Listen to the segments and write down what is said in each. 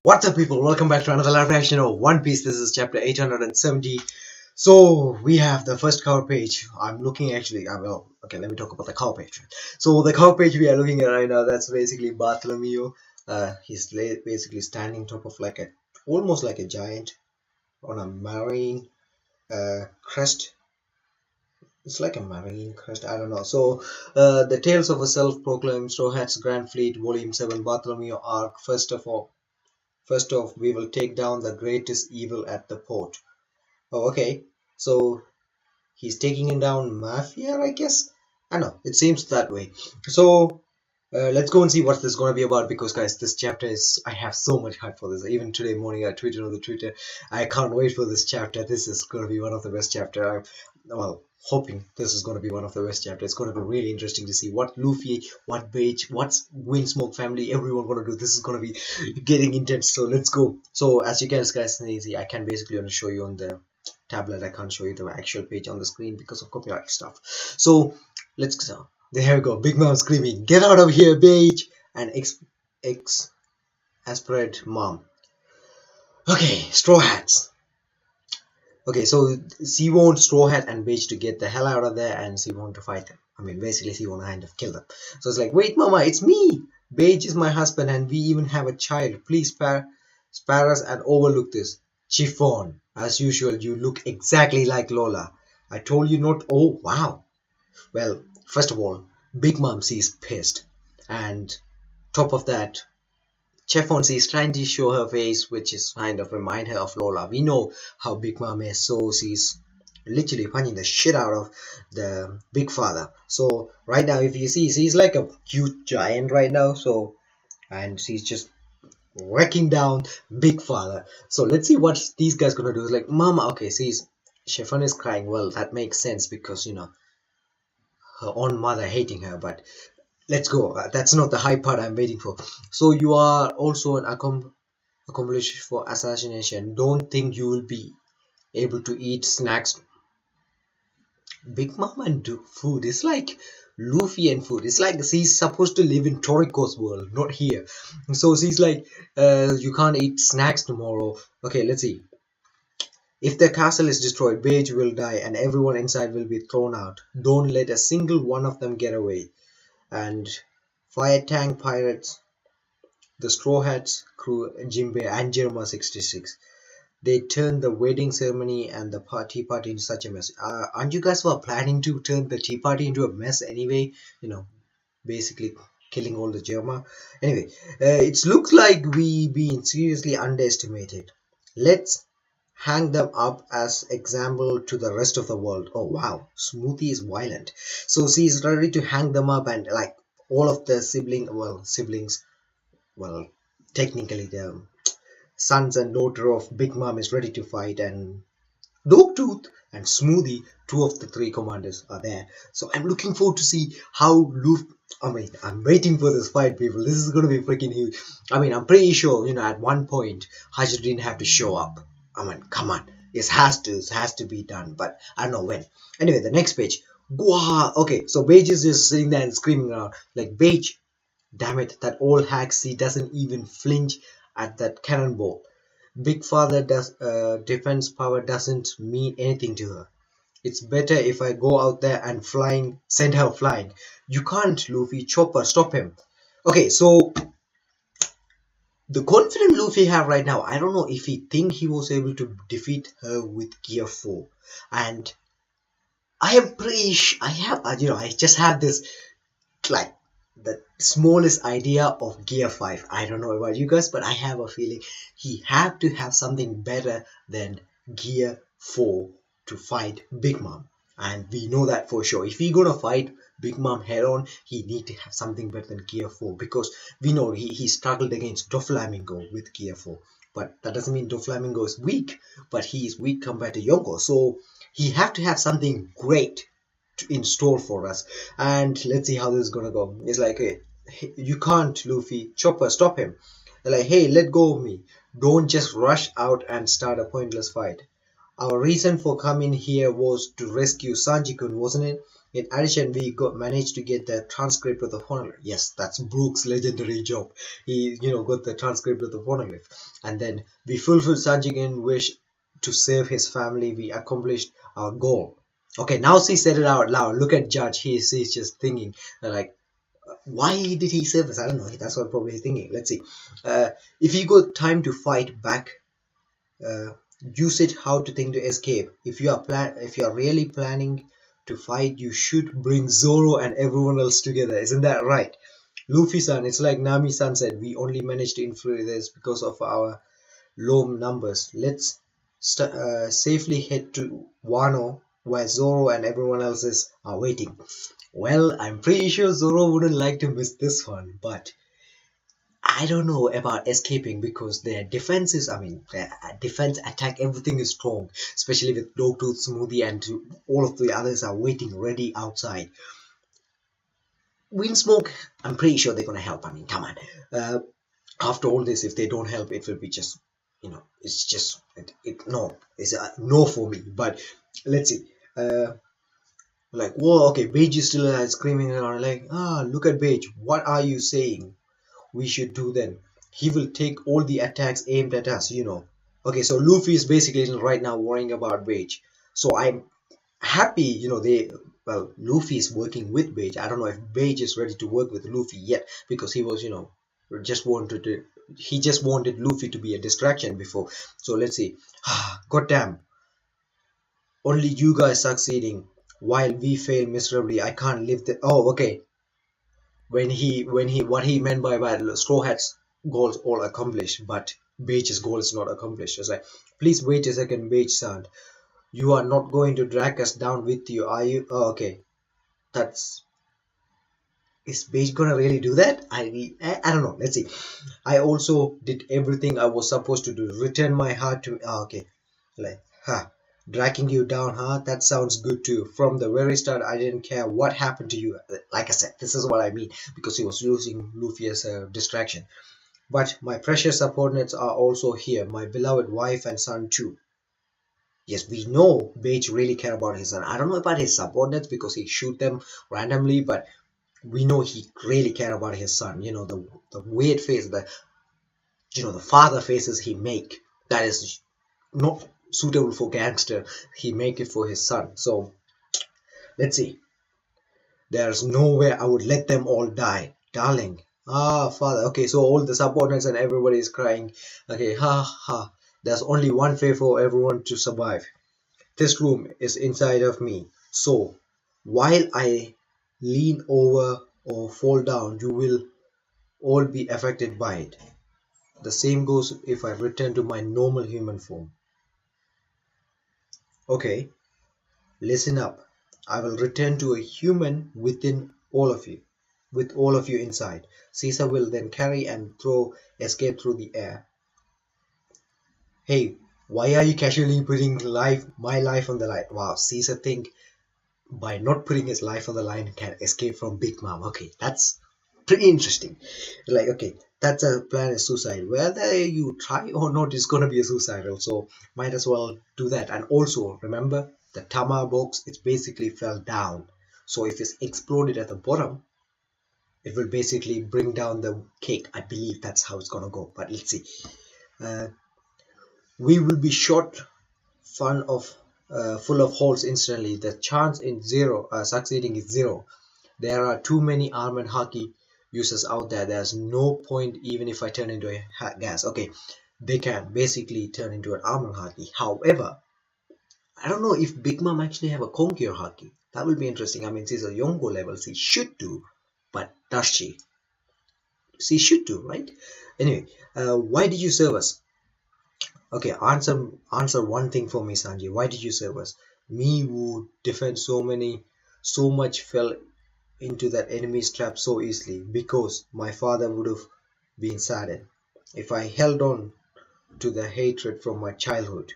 What's up, people? Welcome back to another live reaction of One Piece. This is chapter 870. So we have the first cover page. I'm looking actually. Well, okay. Let me talk about the cover page. So the cover page we are looking at right now. That's basically Bartholomew. He's basically standing top of like a almost like a giant on a marine crest. It's like a marine crest. I don't know. So the Tales of a Self-Proclaimed Straw Hats Grand Fleet, Volume 7, Bartholomew arc. First off, we will take down the greatest evil at the port. Oh, okay. So he's taking down Mafia, I guess? I know, it seems that way. So let's go and see what this is going to be about, because guys, this chapter is, I have so much hype for this. Even today morning I tweeted on the Twitter, I can't wait for this chapter. This is going to be one of the best chapter. I'm, well, hoping this is going to be one of the best chapters. It's going to be really interesting to see what Luffy, what Beige, what's Windsmoke family, everyone going to do. This is going to be getting intense. So let's go. So as you guys see, I can basically only show you on the tablet. I can't show you the actual page on the screen because of copyright stuff. So let's go. There we go. Big Mom screaming, "Get out of here, Beige!" And exasperate Mom. Okay, Straw Hats. Okay, so she wants Straw Hat and Beige to get the hell out of there, and she wants to fight them. I mean, basically, she wants to kind of kill them. So it's like, wait, Mama, it's me. Beige is my husband, and we even have a child. Please spare us and overlook this. Chiffon, as usual, you look exactly like Lola. I told you not. Oh, wow. Well, first of all, Big Mom sees pissed, and top of that, Chefonsi is trying to show her face, which is kind of remind her of Lola. We know how Big Mom is, so she's literally punching the shit out of the Big Father. So right now, if you see, she's like a cute giant right now. So, and she's just wrecking down Big Father. So let's see what these guys gonna do. It's like, Mama, okay, she's Chiffon is crying. Well, that makes sense because her own mother hating her. But let's go. That's not the high part I'm waiting for. So you are also an accomplished for assassination. Don't think you will be able to eat snacks. Big Mom and food. It's like Luffy and food. It's like she's supposed to live in Toriko's world, not here. So she's like, you can't eat snacks tomorrow. Okay, let's see. If the castle is destroyed, Beige will die and everyone inside will be thrown out. Don't let a single one of them get away. And Fire Tank Pirates, the Straw Hats crew, Jinbei and Jerma 66. They turned the wedding ceremony and the tea party into such a mess. Aren't you guys were planning to turn the tea party into a mess anyway? Basically killing all the Jerma. Anyway, it looks like we being seriously underestimated. Let's hang them up as example to the rest of the world. Oh wow, Smoothie is violent. So she's ready to hang them up, and like all of the siblings, well, technically the sons and daughter of Big Mom is ready to fight, and Dogtooth and Smoothie, two of the three commanders, are there. So I'm looking forward to see how Luffy. I mean, I'm waiting for this fight, people. This is gonna be freaking huge. I mean, I'm pretty sure, at one point, Hajir didn't have to show up. I mean, come on. It has to be done, but I don't know when. Anyway, the next page. Gua. Okay, so Beige is just sitting there and screaming around. Like, Beige, damn it, that old hack, she doesn't even flinch at that cannonball. Big Father defense power doesn't mean anything to her. It's better if I go out there and send her flying. You can't, Luffy. Chopper, stop him. Okay, so the confidence Luffy have right now, I don't know if he think he was able to defeat her with Gear 4. And I am pretty I have, I just have this, like, the smallest idea of Gear 5. I don't know about you guys, but I have a feeling he have to have something better than Gear 4 to fight Big Mom. And we know that for sure. If he gonna fight Big Mom head on, he need to have something better than Gear 4, because we know he struggled against Doflamingo with Gear 4. But that doesn't mean Doflamingo is weak, but he is weak compared to Yonko. So he have to have something great in store for us. And let's see how this is gonna go. It's like, hey, you can't, Luffy. Chopper, stop him. They're like, hey, let go of me. Don't just rush out and start a pointless fight. Our reason for coming here was to rescue Sanji-kun, wasn't it? In addition, we managed to get the transcript of the phonograph. Yes, that's Brooks' legendary job. He, got the transcript of the phonograph. And then we fulfilled Sanjigan's wish to save his family. We accomplished our goal. Okay, now she said it out loud. Look at Judge. He's just thinking like, why did he save us? I don't know. That's what probably he's thinking. Let's see. If you got time to fight back, uh, use it how to think to escape. If you are really planning to fight, you should bring Zoro and everyone else together. Isn't that right? Luffy-san, it's like Nami-san said, we only managed to influence this because of our low numbers. Let's safely head to Wano, where Zoro and everyone else are waiting. Well, I'm pretty sure Zoro wouldn't like to miss this one, but I don't know about escaping because their defenses, their defense attack, everything is strong, especially with Dogtooth, Smoothie, and all of the others are waiting ready outside. Windsmoke, I'm pretty sure they're gonna help. Come on. After all this, if they don't help, it will be just, it's just, no, it's a no for me. But let's see. Like, whoa, okay, Beige is still screaming around, like, look at Beige, what are you saying we should do then? He will take all the attacks aimed at us, Okay, so Luffy is basically right now worrying about Beige. So I'm happy, Luffy is working with Beige. I don't know if Beige is ready to work with Luffy yet, because he was, he just wanted Luffy to be a distraction before. So let's see. God damn. Only you guys succeeding while we fail miserably. I can't live the. Oh, okay. What he meant by Straw Hat's goals all accomplished, but Beige's goal is not accomplished. It's like, please wait a second, Beige-san. You are not going to drag us down with you, are you? Oh, okay. Is Beige gonna really do that? I don't know. Let's see. I also did everything I was supposed to do. Return my heart to. Oh, okay. Like, dragging you down, that sounds good too. From the very start, I didn't care what happened to you. Like I said, this is what I mean, because he was using Luffy as a distraction. But my precious subordinates are also here, my beloved wife and son too. Yes, we know Beige really care about his son. I don't know about his subordinates because he shoot them randomly, but we know he really care about his son. The weird face, the father faces he make, that is not suitable for gangster. He make it for his son. So let's see. There's no way I would let them all die, darling. Father. Okay, so all the subordinates and everybody is crying. Okay, there's only one way for everyone to survive. This room is inside of me, so while I lean over or fall down, you will all be affected by it. The same goes if I return to my normal human form. Okay, listen up. I will return to a human within all of you, with all of you inside. Caesar will then carry and escape through the air. Hey, why are you casually putting my life on the line? Wow, Caesar think by not putting his life on the line can escape from Big Mom. Okay, that's pretty interesting. Like, okay, that's a plan is suicide. Whether you try or not, it's gonna be a suicidal. So might as well do that. And also remember the Tama box. It basically fell down. So if it's exploded at the bottom, it will basically bring down the cake. I believe that's how it's gonna go. But let's see. We will be shot full of holes instantly. The chance in succeeding is zero. There are too many armored haki users out there. There's no point even if I turn into a gas. Okay, they can basically turn into an armored haki. However, I don't know if Big Mom actually have a Konkyo haki. That will be interesting. She's a Yongo level. She should do, but does she? She should do, right? Anyway, why did you serve us? Okay, answer one thing for me, Sanjay. Why did you serve us? Me who defend so much fell into that enemy's trap so easily because my father would have been saddened if I held on to the hatred from my childhood.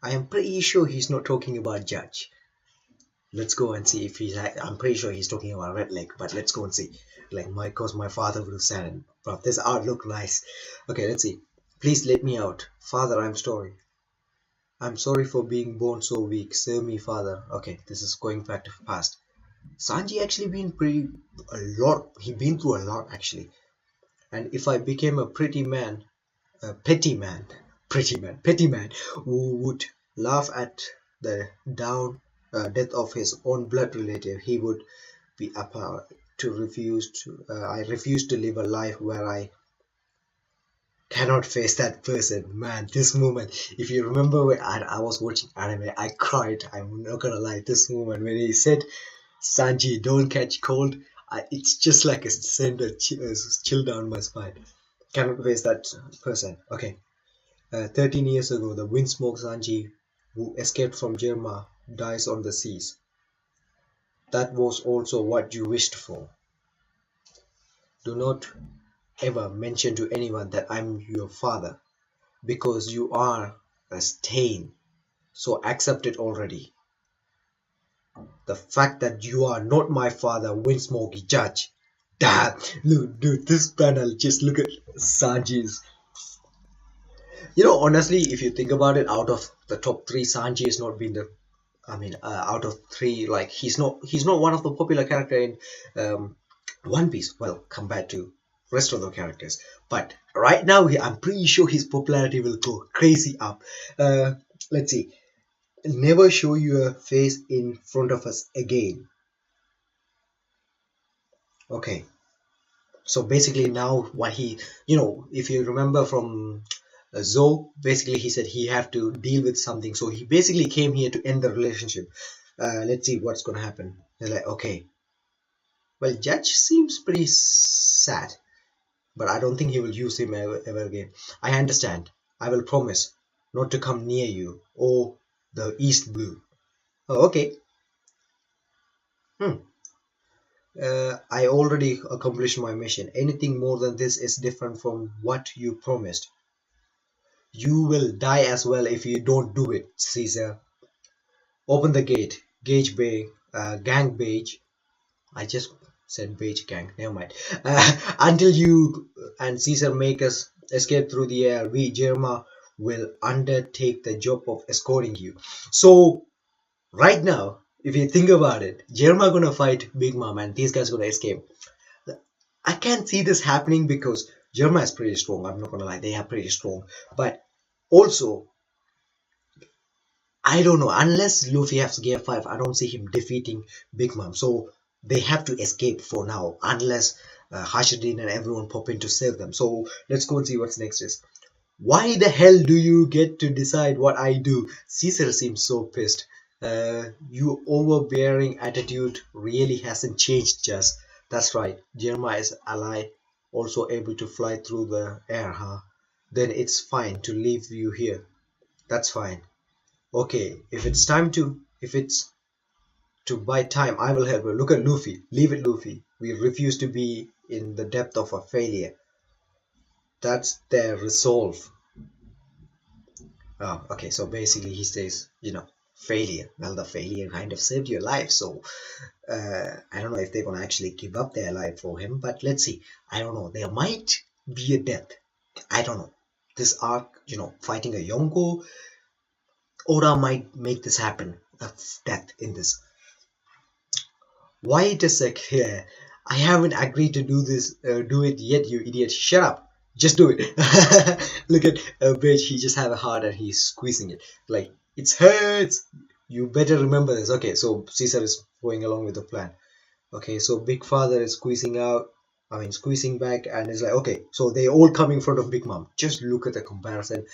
I am pretty sure he's not talking about Judge. Let's go and see if I'm pretty sure he's talking about Red Leg, but let's go and see. Cause my father would have saddened. But this art look nice. Okay, let's see. Please let me out. Father, I'm sorry. I'm sorry for being born so weak. Save me, father. Okay, this is going back to past. Sanji actually been pretty a lot. He been through a lot actually. And if I became a petty man who would laugh at the down death of his own blood relative, he would be apart to refuse to. I refuse to live a life where I cannot face that person. Man, this moment, if you remember when I was watching anime, I cried. I'm not gonna lie, this moment when he said, Sanji, don't catch cold, it's just like a send a chill down my spine. Cannot face that person. Okay. 13 years ago, the Windsmoke Sanji, who escaped from Jerma, dies on the seas. That was also what you wished for. Do not ever mention to anyone that I'm your father, because you are a stain. So accept it already. The fact that you are not my father, Windsmoke Judge. Damn, look, dude, this panel, just look at Sanji's. Honestly, if you think about it, out of the top three, Sanji has not been the. Out of three, like he's not one of the popular character in One Piece. Well, compared to rest of the characters, but right now I'm pretty sure his popularity will go crazy up. Let's see. Never show your face in front of us again. Okay. So basically now what if you remember from Zoe, basically he said he have to deal with something. So he basically came here to end the relationship. Let's see what's gonna happen. They're like, okay, well, Judge seems pretty sad, but I don't think he will use him ever again. I understand. I will promise not to come near you or the East Blue. Oh, okay. Hmm. I already accomplished my mission. Anything more than this is different from what you promised. You will die as well if you don't do it, Caesar. Open the gate. Gage Bay, Gang Beige. I just said Beige Gang. Never mind. Until you and Caesar make us escape through the air, we, Jerma, will undertake the job of escorting you. So, right now, if you think about it, Jerma gonna fight Big Mom and these guys gonna escape. I can't see this happening because Jerma is pretty strong. I'm not gonna lie, they are pretty strong. But also, I don't know, unless Luffy has Gear 5, I don't see him defeating Big Mom. So they have to escape for now, unless Hashirine and everyone pop in to save them. So let's go and see what's next is. Why the hell do you get to decide what I do? Caesar seems so pissed. Your overbearing attitude really hasn't changed, just. That's right, Jeremiah's ally, also able to fly through the air, huh? Then it's fine to leave you here. That's fine. Okay, if it's to buy time, I will help you. Look at Luffy. Leave it, Luffy. We refuse to be in the depth of a failure. That's their resolve. Oh, okay, so basically he says, failure. Well, the failure kind of saved your life, so I don't know if they're gonna actually give up their life for him, but let's see. I don't know. There might be a death. I don't know. This arc, fighting a Yonko, Oda might make this happen. A death in this. Wait a sec here. I haven't agreed to do this. Do it yet, you idiot. Shut up. Just do it. Look at Bitch. He just have a heart and he's squeezing it. Like, it hurts. You better remember this. Okay, so Caesar is going along with the plan. Okay, so Big Father is squeezing back, and it's like, okay, so they all come in front of Big Mom. Just look at the comparison.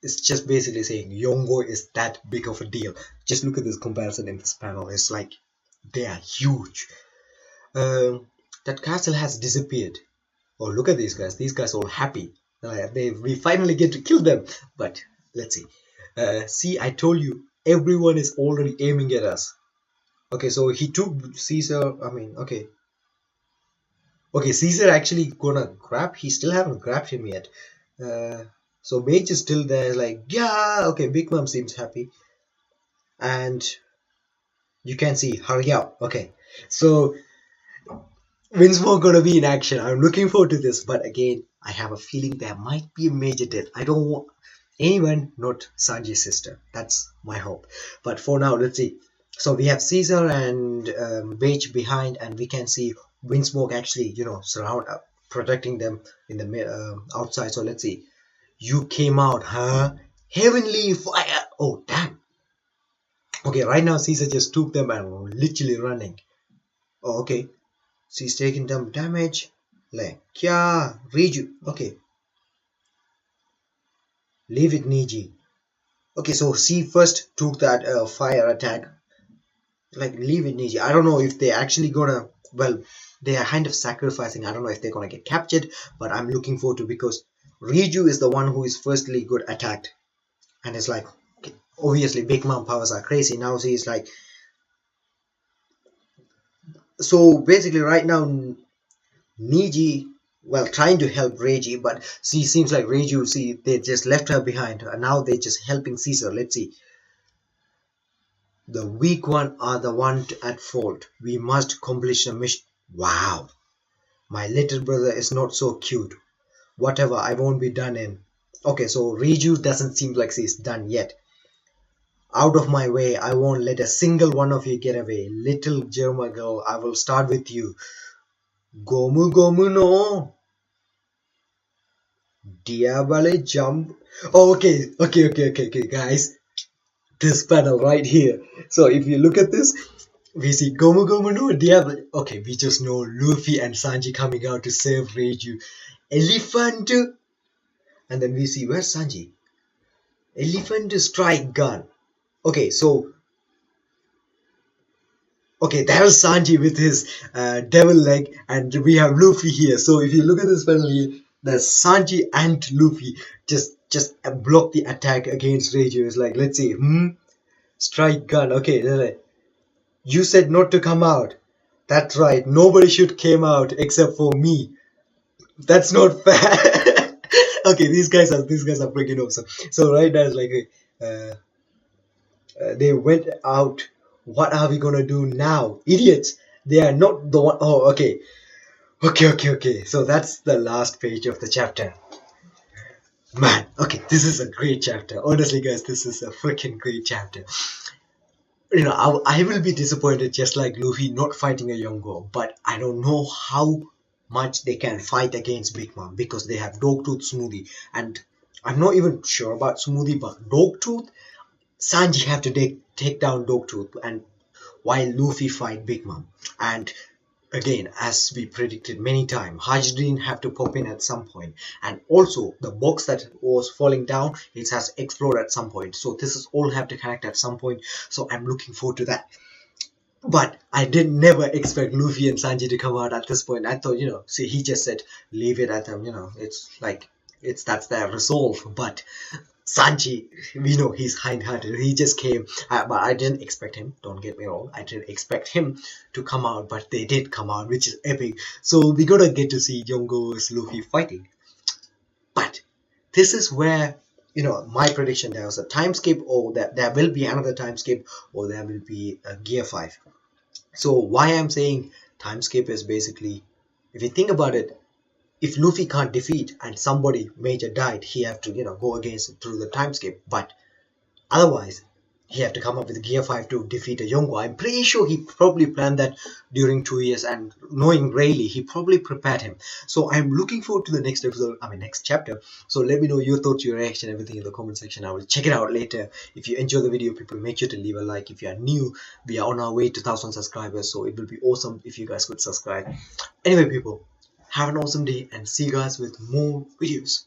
It's just basically saying Yongo is that big of a deal. Just look at this comparison in this panel. It's like they are huge. That castle has disappeared. Oh, look at these guys. These guys are all happy. We finally get to kill them. But let's see. See, I told you, everyone is already aiming at us. Okay, so he took Caesar. Okay. Okay, Caesar actually gonna grab. He still haven't grabbed him yet. So Mage is still there. Like, yeah. Okay, Big Mom seems happy. And you can see, hurry up. Okay, so Winsmore gonna be in action. I'm looking forward to this, but again, I have a feeling there might be a major death. I don't want. Anyone, not Sanji's sister. That's my hope. But for now, let's see. So we have Caesar and Beige behind, and we can see Windsmoke actually, surround, protecting them in the outside. So let's see. You came out, huh? Heavenly fire! Oh, damn. Okay, right now Caesar just took them and literally running. Oh, okay. She's taking them damage. Like, kya? Riju. Okay, leave it, Niji. Okay, so she first took that fire attack. Like, leave it, Niji. I don't know if they're actually gonna. Well, they are kind of sacrificing. I don't know if they're gonna get captured, but I'm looking forward to, because Riju is the one who is firstly good attacked, and it's like, okay, obviously Big Mom powers are crazy. Now she's like, so basically right now Niji, well, trying to help Reiji, but she seems like Reiju, see, they just left her behind, and now they're just helping Caesar. Let's see. The weak one are the one at fault. We must accomplish the mission. Wow, my little brother is not so cute. Whatever, I won't be done in. Okay, so Reiju doesn't seem like she's done yet. Out of my way, I won't let a single one of you get away. Little German girl, I will start with you. Gomu Gomu no. Diabale jump. Oh, okay, guys. This panel right here. So if you look at this, we see Gomu Gomu no Diablo. Okay, we just know Luffy and Sanji coming out to save Reiju. Elephant. And then we see, where's Sanji? Elephant strike gun. Okay, so okay, there's Sanji with his devil leg, and we have Luffy here. So if you look at this panel here, there's Sanji and Luffy just block the attack against Reiju. It's like, let's see, strike gun. Okay, you said not to come out. That's right. Nobody should came out except for me. That's not fair. Okay, these guys are freaking awesome. So right now it's like uh, they went out. What are we gonna do now, idiots? They are not the one. Oh, okay. So that's the last page of the chapter. Man, okay, this is a great chapter. Honestly, guys, this is a freaking great chapter. I will be disappointed just like Luffy not fighting a Yongo, but I don't know how much they can fight against Big Mom, because they have Dogtooth, Smoothie, and I'm not even sure about Smoothie, but Dogtooth, Sanji have to take down Dogtooth, and while Luffy fight Big Mom. And again, as we predicted many times, Hajrin have to pop in at some point, and also the box that was falling down, it has exploded at some point, so this is all have to connect at some point. So I'm looking forward to that. But I did never expect Luffy and Sanji to come out at this point. I thought, see, he just said leave it at them, it's like that's their resolve. But Sanji, we know he's kind-hearted. He just came, but I didn't expect him. Don't get me wrong. I didn't expect him to come out, but they did come out, which is epic. So we gotta get to see Yongo's Luffy fighting. But this is where, my prediction, there was a time skip, or that there will be another time skip, or there will be a Gear 5. So why I'm saying time skip is basically, if you think about it, if Luffy can't defeat and somebody major died, he have to go against it through the time skip. But otherwise, he have to come up with Gear 5 to defeat a Yongo. I'm pretty sure he probably planned that during 2 years, and knowing Rayleigh, he probably prepared him. So I'm looking forward to the next episode, next chapter. So let me know your thoughts, your reaction, everything in the comment section. I will check it out later. If you enjoy the video, people, make sure to leave a like. If you are new, we are on our way to 1,000 subscribers, so it will be awesome if you guys could subscribe. Anyway, people, have an awesome day, and see you guys with more videos.